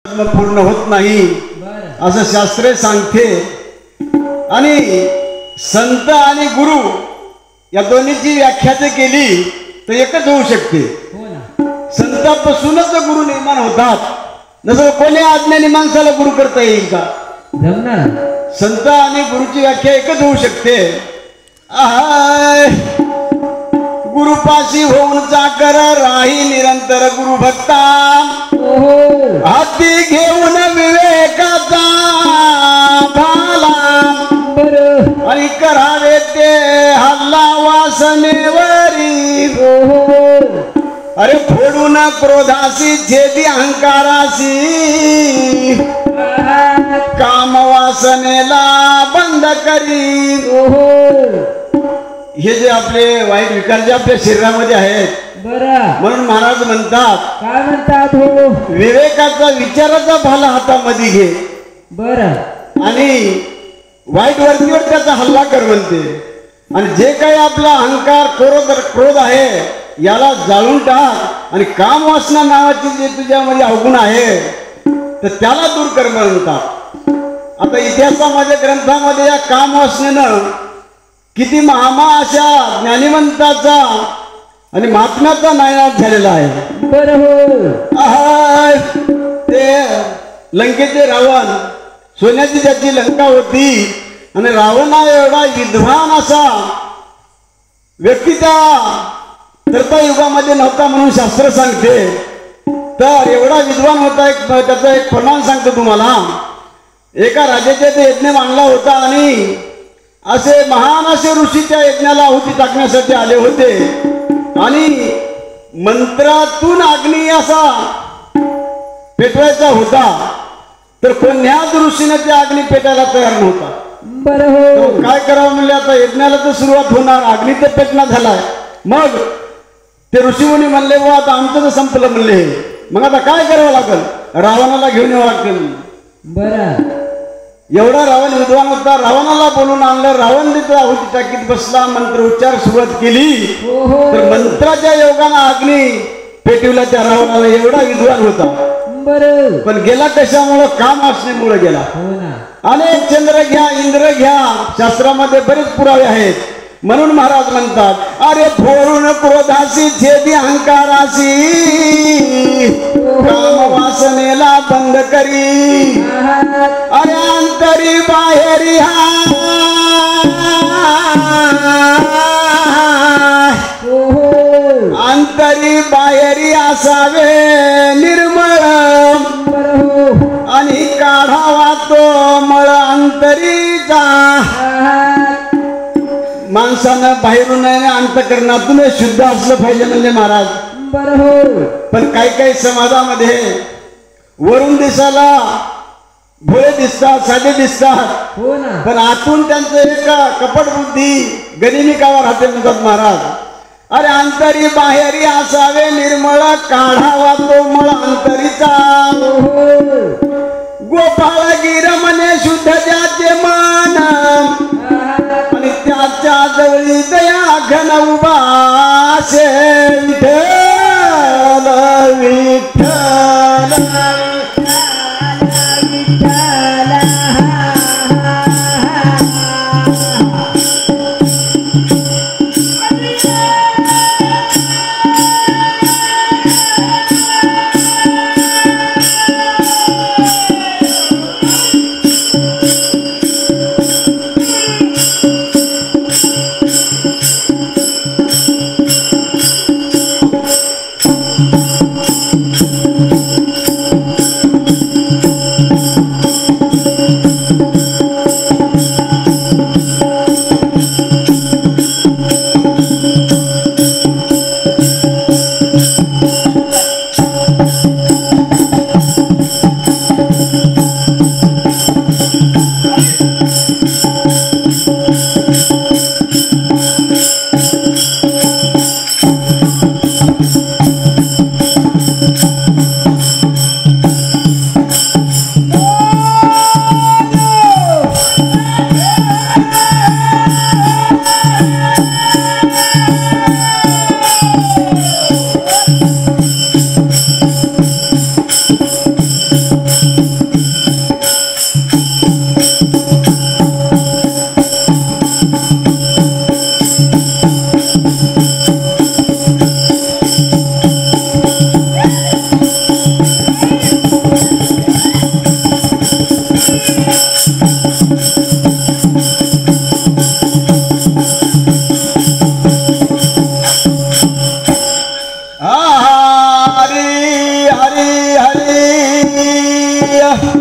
पूर्ण होत नाही असं शास्त्रे सांगते। आणि संत आणि गुरु या दोन्हीची व्याख्या जर केली तर एकच होऊ शकते। संतापासूनच गुरु निर्माण होतात, जसं कोणी आज्ञानी माणसाला गुरु करता येईल का? संत आणि गुरुची व्याख्या एकच होऊ शकते। गुरुपाशी होऊन चाकर राही निरंतर गुरु भक्ता, हाती घेऊन विवेकाचा भाला, आणि करावे ते हल्ला वासनेवरी। अरे फोडून क्रोधासी छेदी अहंकारासी, काम वासनेला बंद करी। हे जे आपले वाईट विकार जे आपल्या शरीरामध्ये आहेत, म्हणून महाराज म्हणतात, काय म्हणतात हो? विवेकाचा विचाराचा भाला हातामध्ये घे आणि वाईट वरतीवर त्याचा हल्ला कर म्हणते। आणि जे काही आपला अहंकार क्रोध आहे याला जाळून टाक, आणि काम वासना नावाची जे तुझ्यामध्ये अवगुण आहे तर त्याला दूर कर म्हणतात। आता इतिहासामध्ये ग्रंथामध्ये या काम वासनेनं किती महामा अशा ज्ञानिवंताचा आणि महात्म्याचा नायनाट झालेला आहे। ते लंकेचे रावण, सोन्याची ज्याची लंका होती, आणि रावण हा एवढा विद्वान असा व्यक्ती त्या त्रेतायुगामध्ये नव्हता म्हणून शास्त्र सांगते। तर एवढा विद्वान होता, त्याचा एक प्रमाण सांगतो तुम्हाला। एका राजाच्या ते यज्ञ मांडला होता, आणि असे महान असे ऋषीच्या यज्ञाला आहुती टाकण्यासाठी आले होते, आणि मंत्रातून अग्नी असा पेटवायचा होता, तर कोण्याच ऋषीने त्या अग्नी पेटायला तयार नव्हता। काय करावं म्हणले, आता यज्ञाला तर सुरुवात होणार, अग्नी तर पेटना झालाय। मग ते ऋषीमुनी म्हणले, व आता आमचं तर संपलं म्हणले, मग आता काय करावं लागेल? रावणाला घेऊन यावं लागेल। एवढा रावण विद्वान होता, रावणाला बोलून आणलं। रावण तिथं आहुती टाकीत बसला, मंत्र उच्चार सुरुवात केली, तर मंत्राच्या योगाने अग्नी पेटवला त्या रावणाला। एवढा विद्वान होता, पण गेला कशामुळं? काम असण्यामुळे गेला। अनेक चंद्र घ्या, इंद्र घ्या, शास्त्रामध्ये बरेच पुरावे आहेत। म्हणून महाराज म्हणतात, अरे फोडून क्रोधासी छेदी अहंकारासी, काम वासनेला बंद करी। अरे अंतरी बाहेरी अंतरी बाहेरी असावे निर्मळ, आणि काढावा तो मळ अंतरीचा। माणसानं बाहेरून अंतकरणातून शुद्ध असलं पाहिजे म्हणजे महाराज। पण काही काही समाजामध्ये वरून दिसायला भोळे दिसतात, साधे दिसतात, पण आतून त्यांचं एक कपट बुद्धी गनिमिकावर राहते म्हणतात महाराज। अरे अंतरी बाहेरी असावे निर्मळ, काढावा तो मळ अंतरीचा। गोपाळ गिर म्हणे शुद्ध ज्याचे मन, आणि त्याच्या जवळी दया घन उभा असे। विठ्ठल विठ्ठल या